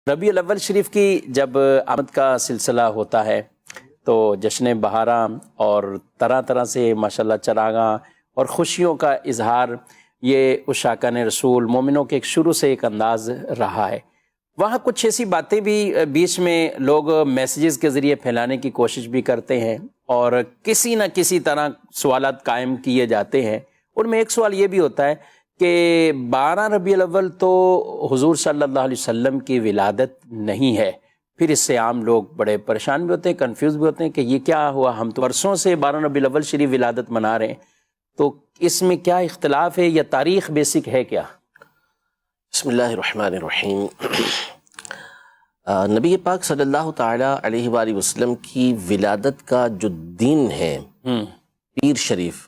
ربیع الاول شریف کی جب آمد کا سلسلہ ہوتا ہے تو جشن بہاراں اور طرح طرح سے ماشاءاللہ چراغاں اور خوشیوں کا اظہار یہ عشاقان رسول مومنوں کے شروع سے ایک انداز رہا ہے۔ وہاں کچھ ایسی باتیں بھی بیچ میں لوگ میسیجز کے ذریعے پھیلانے کی کوشش بھی کرتے ہیں اور کسی نہ کسی طرح سوالات قائم کیے جاتے ہیں۔ ان میں ایک سوال یہ بھی ہوتا ہے کہ 12 ربیع الاول تو حضور صلی اللہ علیہ وسلم کی ولادت نہیں ہے۔ پھر اس سے عام لوگ بڑے پریشان بھی ہوتے ہیں، کنفیوز بھی ہوتے ہیں کہ یہ کیا ہوا، ہم تو برسوں سے 12 ربیع الاول شریف ولادت منا رہے ہیں، تو اس میں کیا اختلاف ہے یا تاریخ بیسک ہے کیا؟ بسم اللہ الرحمن الرحیم۔ نبی پاک صلی اللہ تعالی علیہ وآلہ وسلم کی ولادت کا جو دن ہے پیر شریف،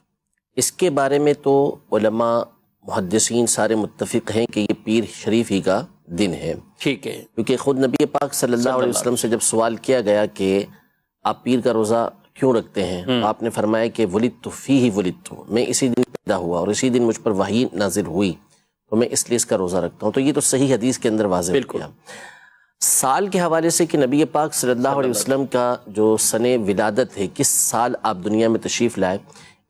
اس کے بارے میں تو علماء محدثین سارے متفق ہیں کہ یہ پیر شریف ہی کا دن ہے۔ ٹھیک ہے، کیونکہ خود نبی پاک صلی اللہ علیہ وسلم سے جب سوال کیا گیا کہ آپ پیر کا روزہ کیوں رکھتے ہیں، آپ نے فرمایا کہ ولدت فیہ ولدت، میں اسی دن پیدا ہوا اور اسی دن مجھ پر وحی نازل ہوئی تو میں اس لیے اس کا روزہ رکھتا ہوں۔ تو یہ تو صحیح حدیث کے اندر واضح کیا۔ سال کے حوالے سے کہ نبی پاک صلی اللہ علیہ وسلم کا جو سن ولادت ہے، کس سال آپ دنیا میں تشریف لائے،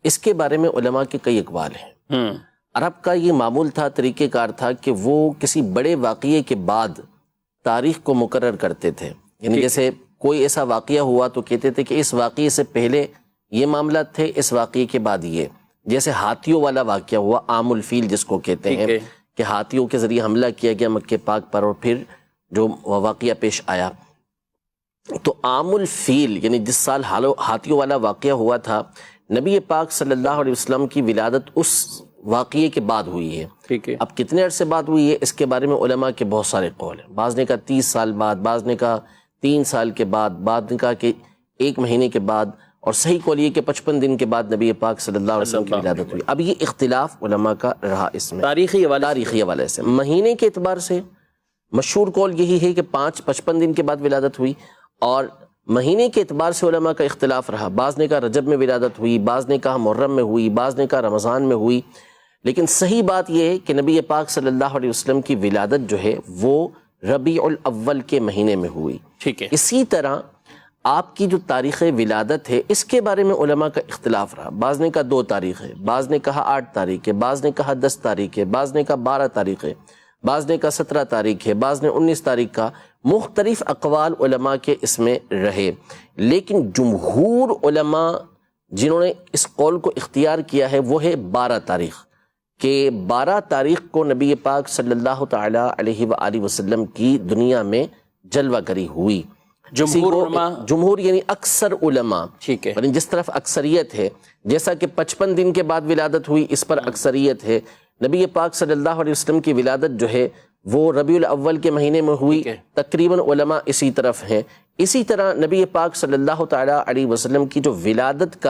اس کے بارے میں علماء کے کئی اقوال ہیں۔ عرب کا یہ معمول تھا، طریقہ کار تھا کہ وہ کسی بڑے واقعے کے بعد تاریخ کو مقرر کرتے تھے، یعنی جیسے کوئی ایسا واقعہ ہوا تو کہتے تھے کہ اس واقعے سے پہلے یہ معاملات تھے، اس واقعے کے بعد یہ، جیسے ہاتھیوں والا واقعہ ہوا، عام الفیل جس کو کہتے ہیں کہ ہاتھیوں کے ذریعے حملہ کیا گیا مکہ پاک پر اور پھر جو واقعہ پیش آیا۔ تو عام الفیل یعنی جس سال ہاتھیوں والا واقعہ ہوا تھا، نبی پاک صلی اللہ علیہ وسلم کی ولادت اس واقعے کے بعد ہوئی ہے۔ ٹھیک ہے، اب کتنے عرصے بعد ہوئی ہے اس کے بارے میں علماء کے بہت سارے قول ہیں۔ بعض نے کہا 30 سال بعد، بعض نے کہا 3 سال کے بعد، بعض نے کہا کہ 1 مہینے کے بعد، اور صحیح قول یہ کہ 55 دن کے بعد نبی پاک صلی اللہ علیہ وسلم کی ولادت ہوئی۔ اب یہ اختلاف علماء کا رہا اس میں تاریخی حوالے سے۔ مہینے کے اعتبار سے مشہور قول یہی ہے کہ 55 دن کے بعد ولادت ہوئی، اور مہینے کے اعتبار سے علماء کا اختلاف رہا۔ بعض نے کہا رجب میں ولادت ہوئی، بعض نے کہا محرم میں ہوئی، بعض نے کہا رمضان میں ہوئی، لیکن صحیح بات یہ ہے کہ نبی پاک صلی اللہ علیہ وسلم کی ولادت جو ہے وہ ربیع الاول کے مہینے میں ہوئی۔ ٹھیک ہے، اسی طرح آپ کی جو تاریخ ولادت ہے اس کے بارے میں علماء کا اختلاف رہا۔ بعض نے کہا 2 تاریخ ہے، بعض نے کہا 8 تاریخ ہے، بعض نے کہا 10 تاریخ ہے، بعض نے کہا 12 تاریخ ہے، بعض نے کہا 17 تاریخ ہے، بعض نے 19 تاریخ کا۔ مختلف اقوال علماء کے اس میں رہے، لیکن جمہور علماء جنہوں نے اس قول کو اختیار کیا ہے وہ ہے 12 تاریخ، کہ 12 تاریخ کو نبی پاک صلی اللہ تعالی علیہ وآلہ وسلم کی دنیا میں جلوہ گری ہوئی۔ جمہور یعنی اکثر علماء، ٹھیک ہے، یعنی جس طرف اکثریت ہے، جیسا کہ 55 دن کے بعد ولادت ہوئی اس پر اکثریت ہے، نبی پاک صلی اللہ علیہ وسلم کی ولادت جو ہے وہ ربیع الاول کے مہینے میں ہوئی، تقریباً علماء اسی طرف ہیں۔ اسی طرح نبی پاک صلی اللہ تعالی علیہ وسلم کی جو ولادت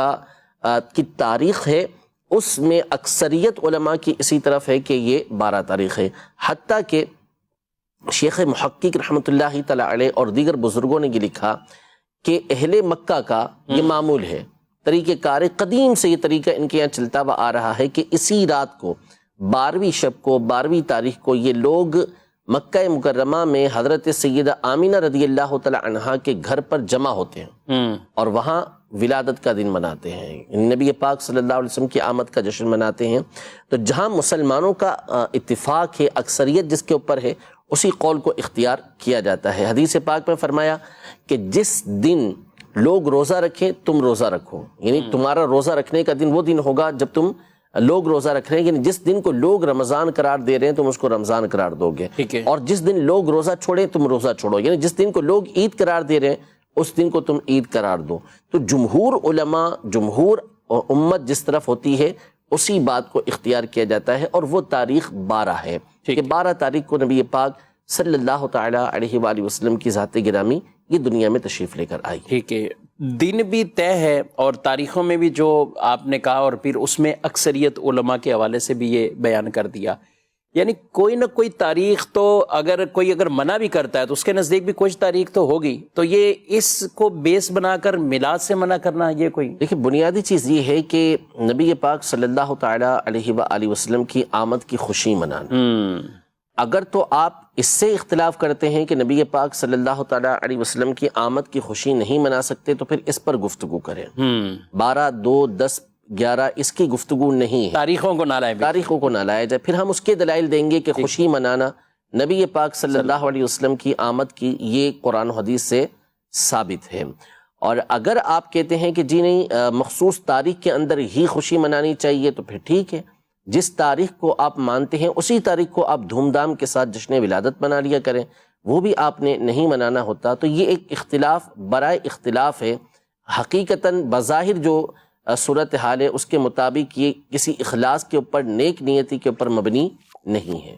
کی تاریخ ہے اس میں اکثریت علماء کی اسی طرف ہے کہ یہ 12 تاریخ ہے، حتیٰ کہ شیخ محقق رحمۃ اللہ تعالی علیہ اور دیگر بزرگوں نے یہ لکھا کہ اہل مکہ کا یہ معمول ہے، طریقہ کار قدیم سے یہ طریقہ ان کے یہاں چلتا ہوا آ رہا ہے کہ اسی رات کو 12ویں شب کو 12ویں تاریخ کو یہ لوگ مکہ مکرمہ میں حضرت سیدہ آمینہ رضی اللہ تعالی عنہا کے گھر پر جمع ہوتے ہیں اور وہاں ولادت کا دن مناتے ہیں، نبی پاک صلی اللہ علیہ وسلم کی آمد کا جشن مناتے ہیں۔ تو جہاں مسلمانوں کا اتفاق ہے، اکثریت جس کے اوپر ہے، اسی قول کو اختیار کیا جاتا ہے۔ حدیث پاک میں فرمایا کہ جس دن لوگ روزہ رکھیں تم روزہ رکھو، یعنی تمہارا روزہ رکھنے کا دن وہ دن ہوگا جب تم لوگ روزہ رکھ رہے ہیں، یعنی جس دن کو لوگ رمضان قرار دے رہے ہیں تم اس کو رمضان قرار دو گے، اور جس دن لوگ روزہ چھوڑیں تم روزہ چھوڑو، یعنی جس دن کو لوگ عید قرار دے رہے ہیں اس دن کو تم عید قرار دو۔ تو جمہور علماء، جمہور امت جس طرف ہوتی ہے اسی بات کو اختیار کیا جاتا ہے، اور وہ تاریخ 12 ہے کہ 12 تاریخ کو نبی پاک صلی اللہ تعالی علیہ وآلہ وسلم کی ذات گرامی یہ دنیا میں تشریف لے کر آئی۔ ٹھیک ہے، دن بھی طے ہے اور تاریخوں میں بھی جو آپ نے کہا، اور پھر اس میں اکثریت علماء کے حوالے سے بھی یہ بیان کر دیا، یعنی کوئی نہ کوئی تاریخ تو اگر منع بھی کرتا ہے تو اس کے نزدیک بھی کچھ تاریخ تو ہوگی، تو یہ اس کو بیس بنا کر میلاد سے منع کرنا یہ کوئی؟ دیکھیں، بنیادی چیز یہ ہے کہ نبی پاک صلی اللہ تعالی علیہ وآلہ وسلم کی آمد کی خوشی منانا، اگر تو آپ اس سے اختلاف کرتے ہیں کہ نبی پاک صلی اللہ تعالیٰ علیہ وسلم کی آمد کی خوشی نہیں منا سکتے تو پھر اس پر گفتگو کریں. 12, 2, 10, 11 اس کی گفتگو نہیں ہے. تاریخوں کو نہ لائیں، تاریخوں کو نہ لایا جائے. پھر ہم اس کے دلائل دیں گے کہ خوشی منانا نبی پاک صلی اللہ علیہ وسلم کی آمد کی یہ قرآن و حدیث سے ثابت ہے. اور اگر آپ کہتے ہیں کہ جی نہیں مخصوص تاریخ کے اندر ہی خوشی منانی چاہیے تو پھر ٹھیک ہے، جس تاریخ کو آپ مانتے ہیں اسی تاریخ کو آپ دھوم دھام کے ساتھ جشن ولادت منا لیا کریں. وہ بھی آپ نے نہیں منانا ہوتا. تو یہ ایک اختلاف برائے اختلاف ہے. حقیقتاً بظاہر جو صورتحال ہے اس کے مطابق یہ کسی اخلاص کے اوپر، نیک نیتی کے اوپر مبنی نہیں ہے.